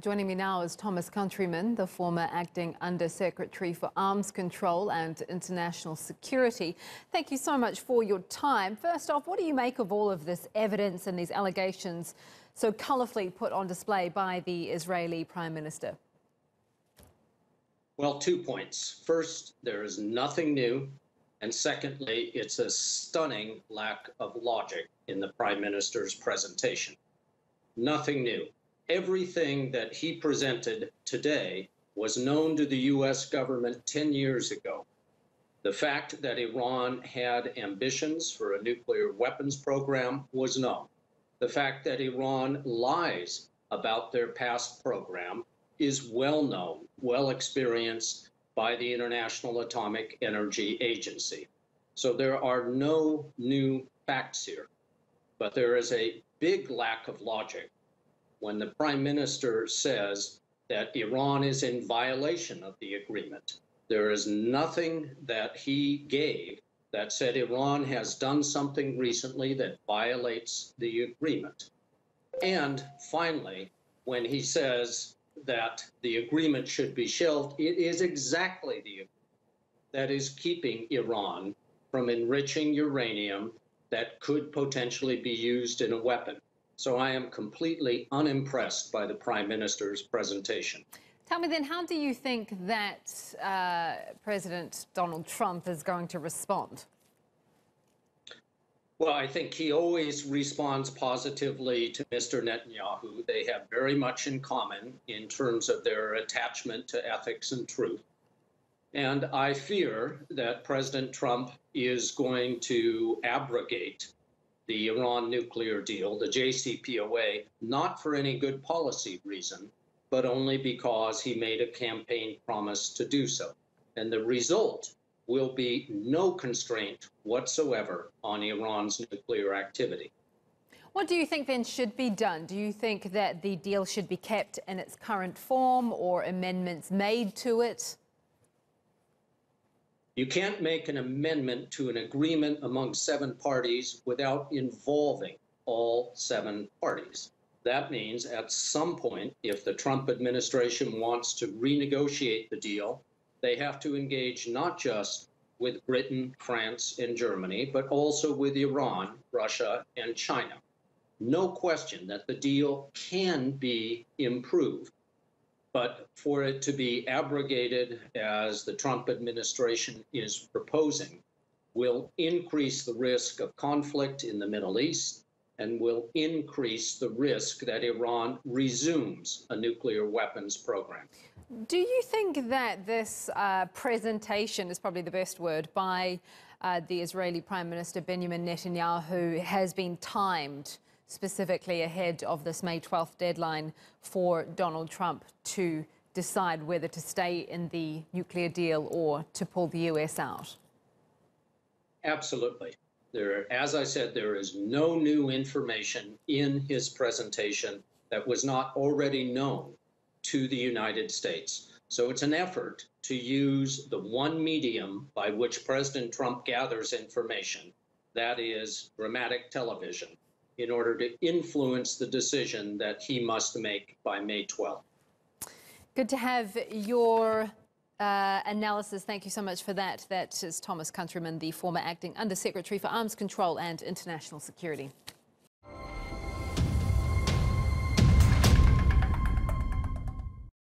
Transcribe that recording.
Joining me now is Thomas Countryman, the former acting Under-Secretary for Arms Control and International Security. Thank you so much for your time. First off, what do you make of all of this evidence and these allegations so colourfully put on display by the Israeli Prime Minister? Well, 2 points. First, there is nothing new. And secondly, it's a stunning lack of logic in the Prime Minister's presentation. Nothing new. Everything that he presented today was known to the U.S. government 10 years ago. The fact that Iran had ambitions for a nuclear weapons program was known. The fact that Iran lies about their past program is well known, well experienced by the International Atomic Energy Agency. So there are no new facts here. But there is a big lack of logic when the Prime Minister says that Iran is in violation of the agreement. There is nothing that he gave that said Iran has done something recently that violates the agreement. And finally, when he says that the agreement should be shelved, it is exactly the agreement that is keeping Iran from enriching uranium that could potentially be used in a weapon. So I am completely unimpressed by the Prime Minister's presentation. Tell me then, how do you think that President Donald Trump is going to respond? Well, I think he always responds positively to Mr. Netanyahu. They have very much in common in terms of their attachment to ethics and truth. And I fear that President Trump is going to abrogate the Iran nuclear deal, the JCPOA, not for any good policy reason, but only because he made a campaign promise to do so. And the result will be no constraint whatsoever on Iran's nuclear activity. What do you think then should be done? Do you think that the deal should be kept in its current form or amendments made to it? You can't make an amendment to an agreement among 7 parties without involving all 7 parties. That means at some point, if the Trump administration wants to renegotiate the deal, they have to engage not just with Britain, France, and Germany, but also with Iran, Russia, and China. No question that the deal can be improved. But for it to be abrogated, as the Trump administration is proposing, will increase the risk of conflict in the Middle East and will increase the risk that Iran resumes a nuclear weapons program. Do you think that this presentation is probably the best word by the Israeli Prime Minister Bejamin Netanyahu has been timed specifically ahead of this May 12th deadline for Donald Trump to decide whether to stay in the nuclear deal or to pull the US out? Absolutely. As I said, there is no new information in his presentation that was not already known to the United States. So it's an effort to use the one medium by which President Trump gathers information, that is dramatic television, in order to influence the decision that he must make by May 12th. Good to have your analysis. Thank you so much for that. That is Thomas Countryman, the former acting Under-Secretary for Arms Control and International Security.